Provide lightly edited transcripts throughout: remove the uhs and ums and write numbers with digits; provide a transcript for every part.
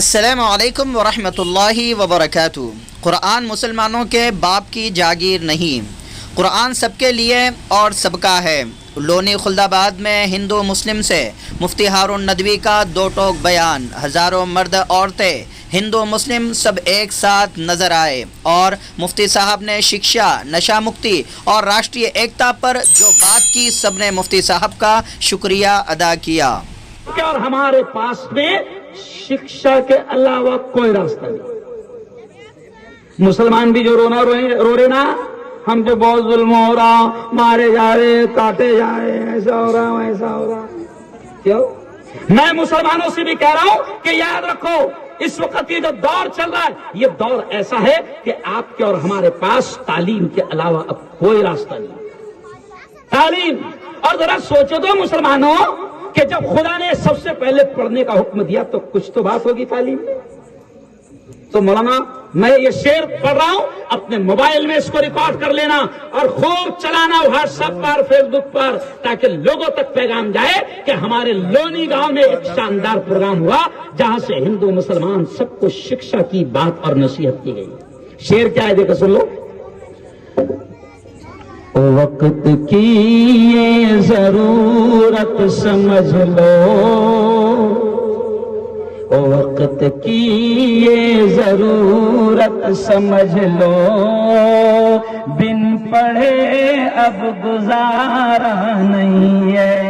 السلام علیکم ورحمۃ اللہ وبرکاتہ۔ قرآن مسلمانوں کے باپ کی جاگیر نہیں، قرآن سب کے لیے اور سب کا ہے۔ لونی خلد آباد میں ہندو مسلم سے مفتی ہارون ندوی کا دو ٹوک بیان، ہزاروں مرد عورتیں ہندو مسلم سب ایک ساتھ نظر آئے اور مفتی صاحب نے شکشا، نشہ مکتی اور راشٹریہ ایکتا پر جو بات کی، سب نے مفتی صاحب کا شکریہ ادا کیا۔ اور ہمارے پاس میں شکشا کے علاوہ کوئی راستہ نہیں۔ مسلمان بھی جو رو رہے نا، ہم جو بہت ظلم ہو رہا، مارے جا رہے، کاٹے جا رہے، ایسا ہو رہا ویسا ہو رہا، کیوں؟ میں مسلمانوں سے بھی کہہ رہا ہوں کہ یاد رکھو، اس وقت یہ جو دور چل رہا ہے، یہ دور ایسا ہے کہ آپ کے اور ہمارے پاس تعلیم کے علاوہ اب کوئی راستہ نہیں۔ تعلیم، اور ذرا سوچو تو مسلمانوں کہ جب خدا نے سب سے پہلے پڑھنے کا حکم دیا تو کچھ تو بات ہوگی تعلیم میں۔ تو مولانا میں یہ شعر پڑھ رہا ہوں، اپنے موبائل میں اس کو ریکارڈ کر لینا اور خوب چلانا واٹس ایپ پر، فیس بک پر، تاکہ لوگوں تک پیغام جائے کہ ہمارے لونی گاؤں میں ایک شاندار پروگرام ہوا جہاں سے ہندو مسلمان سب کو شکشا کی بات اور نصیحت کی گئی۔ شعر کیا ہے دیکھو سن لو۔ وقت کی یہ ضرورت سمجھ لو، وقت کی یہ ضرورت سمجھ لو، بن پڑھے اب گزارا نہیں ہے۔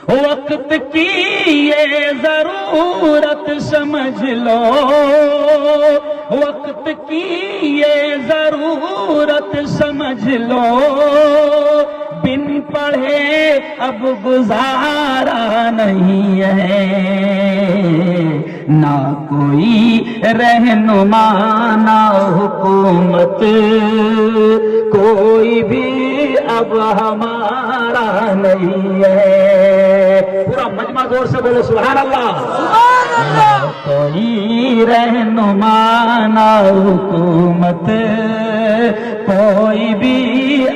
وقت کی یہ ضرورت سمجھ لو، وقت کی یہ ضرورت سمجھ لو، بن پڑھے اب گزارا نہیں ہے۔ نہ کوئی رہنما نہ حکومت، کوئی بھی اب ہمارا نہیں ہے۔ پورا مجمع زور سے بولے سبحان اللہ۔ نہ کوئی رہنما نہ حکومت، کوئی بھی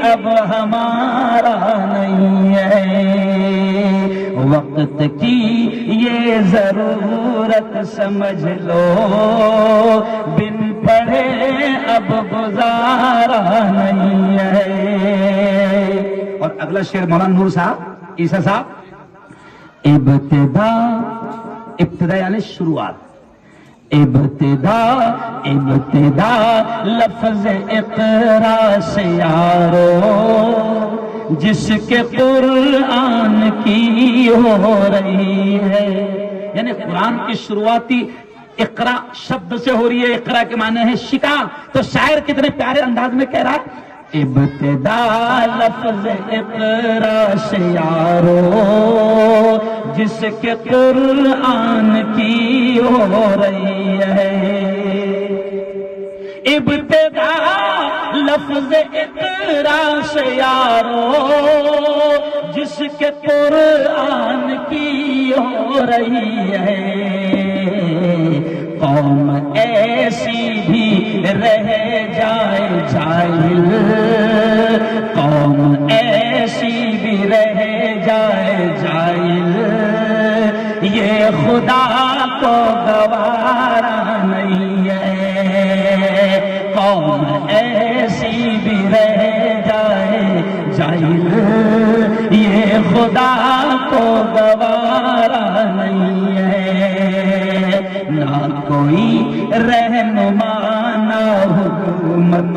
اب ہمارا نہیں ہے۔ وقت کی یہ ضرورت سمجھ لو، بن پڑھے اب گزارا نہیں ہے۔ اور اگلا شعر مولانا نور صاحب، عیسیٰ صاحب۔ ابتدا یعنی شروعات، ابتدا لفظ اقرا سے یارو، جس کے قرآن کی ہو رہی ہے۔ یعنی قرآن کی شروعاتی اقرا شبد سے ہو رہی ہے۔ اقرا کے معنی ہے شکا، تو شاعر کتنے پیارے انداز میں کہہ رہا ہے، ابتدا لفظ اقرا سے یارو، جس کے قرآن کی ہو رہی ہے۔ ابتدا لفظ اقرا سے یارو، جس کے قرآن کی ہو رہی ہے۔ قوم ایسی بھی رہ جائے جاہل، قوم ایسی بھی رہ جائے جاہل، یہ خدا کو گوارا نہیں ہے۔ قوم ایسی بھی رہ جائے جاہل، یہ خدا کو گوارا نہیں ہے۔ نہ کوئی رہنما نہ حکومت،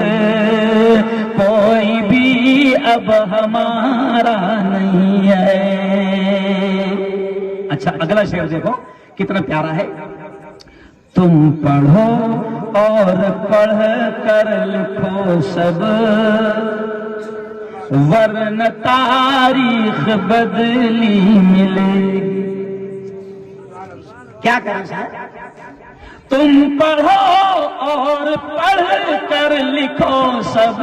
کوئی بھی اب ہمارا نہیں ہے۔ اچھا اگلا شعر دیکھو کتنا پیارا ہے۔ تم پڑھو اور پڑھ کر لکھو سب، ورنہ تاریخ بدلی ملے گی۔ کیا کریں صاحب؟ تم پڑھو اور پڑھ کر لکھو سب،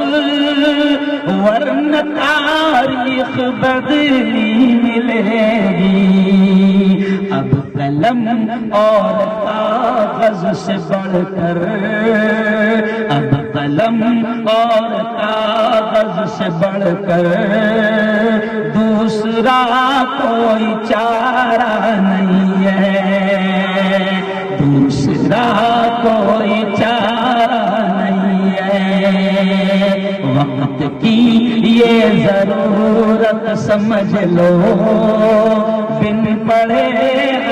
ورنہ تاریخ بدلی ملے گی۔ اب قلم اور کاغذ سے بڑھ کر، اب قلم اور کاغذ سے بڑھ کر دوسرا کوئی چارہ نہیں ہے۔ سمجھ لو بن پڑھے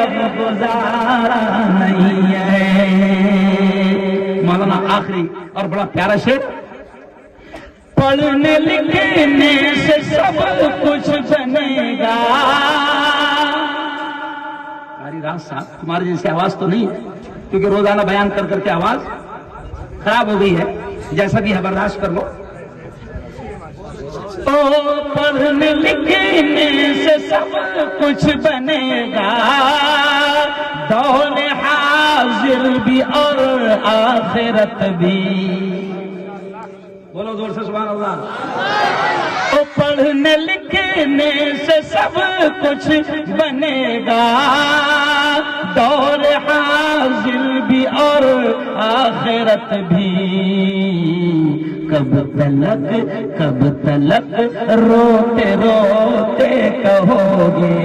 اب گزارا نہیں ہے. مولانا آخری اور بڑا پیارا شعر. پڑھنے لکھنے سے سب کچھ بنے گا. راز صاحب تمہاری جیسی آواز تو نہیں ہے کیونکہ روزانہ بیان کر کر کے آواز خراب ہو گئی ہے, جیسا بھی ہے برداشت کر لو. پڑھنے لکھنے سے سب کچھ بنے گا, دور حاضر بھی اور آخرت بھی. بولو زور سے سبحان اللہ. پڑھنے لکھنے سے سب کچھ بنے گا, دور حاضر بھی اور آخرت بھی. کب تلک روتے روتے کہو گے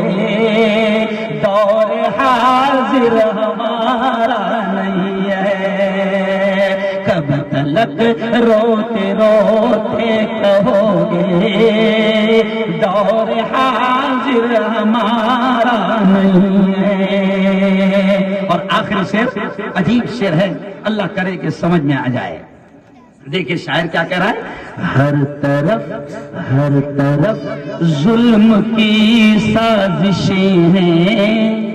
دور حاضر ہمارا نہیں ہے. کب تلک روتے روتے کہو گے دور حاضر ہمارا نہیں ہے. اور آخری شعر عجیب شعر ہے, اللہ کرے کہ سمجھ میں آ جائے. دیکھیں شاعر کیا کہہ رہا ہے. ہر طرف ظلم کی سازشیں ہیں,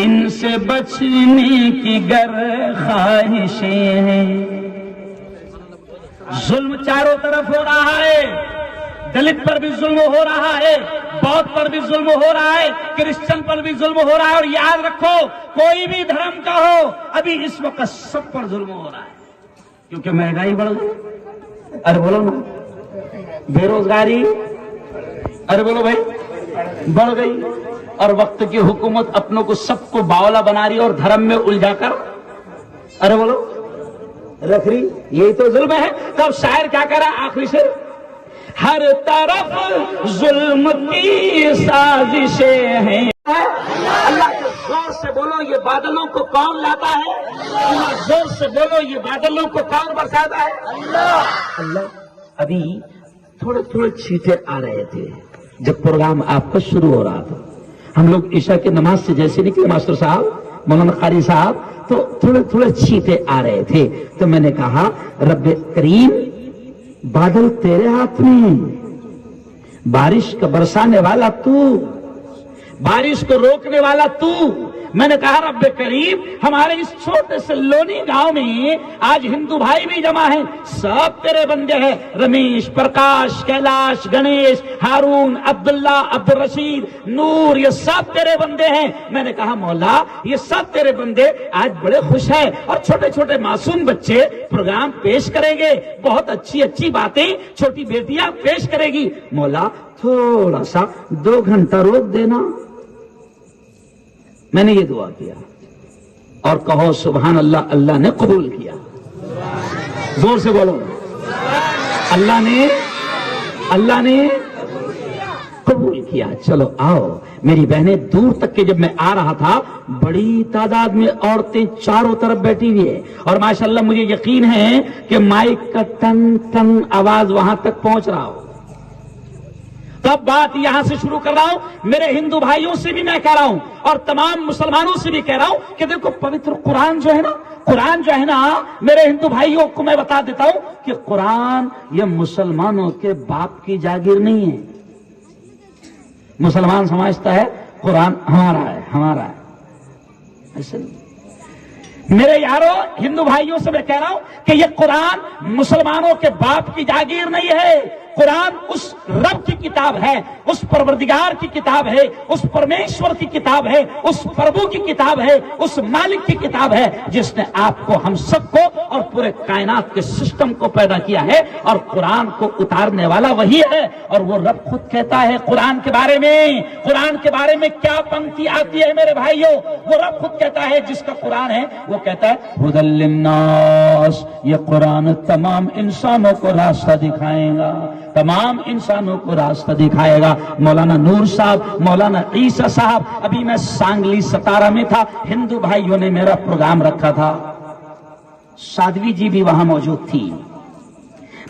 ان سے بچنے کی گر خواہشیں ہیں. ظلم چاروں طرف ہو رہا ہے, دلت پر بھی ظلم ہو رہا ہے, بودھ پر بھی ظلم ہو رہا ہے, کرسچن پر بھی ظلم ہو رہا ہے. اور یاد رکھو کوئی بھی دھرم کا ہو ابھی اس وقت سب پر ظلم ہو رہا ہے کیونکہ مہنگائی بڑھ گئی. ارے بولو نا, بے روزگاری ارے بولو بھائی بڑھ گئی, اور وقت کی حکومت اپنوں کو سب کو باولا بنا رہی اور دھرم میں الجھا کر ارے بولو رکھ رہی. یہی تو ظلم ہے. تب شاعر کیا کہہ رہا ہے آخری سے. ہر طرف ظلم کی سازشیں ہیں. اللہ کے زور سے بولو یہ بادلوں کو کون لاتا ہے؟ اللہ زور سے بولو یہ بادلوں کو کون برساتا ہے؟ اللہ. ابھی تھوڑے چھینٹے آ رہے تھے جب پروگرام آپ کا شروع ہو رہا تھا. ہم لوگ عشاء کی نماز سے جیسے نکلے ماسٹر صاحب مولانا قاری صاحب تو تھوڑے چھینٹے آ رہے تھے. تو میں نے کہا رب کریم بادل تیرے ہاتھ میں, بارش کا برسانے والا تو, بارش کو روکنے والا تو. میں نے کہا رب کریم ہمارے اس چھوٹے سے لونی گاؤں میں آج ہندو بھائی بھی جمع ہیں, سب تیرے بندے ہیں. رمیش, پرکاش, کیلاش, گنیش, ہارون, عبداللہ, عبد الرشید, نور, یہ سب تیرے بندے ہیں. میں نے کہا مولا یہ سب تیرے بندے آج بڑے خوش ہیں اور چھوٹے چھوٹے معصوم بچے پروگرام پیش کریں گے, بہت اچھی باتیں چھوٹی بیٹیاں پیش کرے گی. مولا تھوڑا سا 2 گھنٹہ روک دینا. میں نے یہ دعا کیا اور کہو سبحان اللہ, اللہ نے قبول کیا. زور سے بولو اللہ نے قبول کیا. چلو آؤ میری بہنیں, دور تک کے جب میں آ رہا تھا بڑی تعداد میں عورتیں چاروں طرف بیٹھی ہوئی ہے اور ماشاءاللہ مجھے یقین ہے کہ مائک کا ٹن ٹن آواز وہاں تک پہنچ رہا ہو. تب بات یہاں سے شروع کر رہا ہوں. میرے ہندو بھائیوں سے بھی میں کہہ رہا ہوں اور تمام مسلمانوں سے بھی کہہ رہا ہوں کہ دیکھو پوتر قرآن جو ہے نا میرے ہندو بھائیوں کو میں بتا دیتا ہوں کہ قرآن یہ مسلمانوں کے باپ کی جاگیر نہیں ہے. مسلمان سمجھتا ہے قرآن ہمارا ہے, ایسے نہیں. میرے یارو ہندو بھائیوں سے میں کہہ رہا ہوں کہ یہ قرآن مسلمانوں کے باپ کی جاگیر نہیں ہے. قرآن اس رب کی کتاب ہے, اس پروردگار کی کتاب ہے, اس پرمیشور کی کتاب ہے, اس پربھو کی کتاب ہے, اس مالک کی کتاب ہے جس نے آپ کو, ہم سب کو اور پورے کائنات کے سسٹم کو پیدا کیا ہے. اور قرآن کو اتارنے والا وہی ہے. اور وہ رب خود کہتا ہے قرآن کے بارے میں کیا پنکتی آتی ہے میرے بھائیوں, وہ رب خود کہتا ہے جس کا قرآن ہے وہ کہتا ہے ھدی للناس, یہ قرآن تمام انسانوں کو راستہ دکھائے گا, تمام انسانوں کو راستہ دکھائے گا. مولانا نور صاحب, مولانا عیسیٰ صاحب, ابھی میں سانگلی 17 میں تھا, ہندو بھائیوں نے میرا پروگرام رکھا تھا, سادھوی جی بھی وہاں موجود تھی.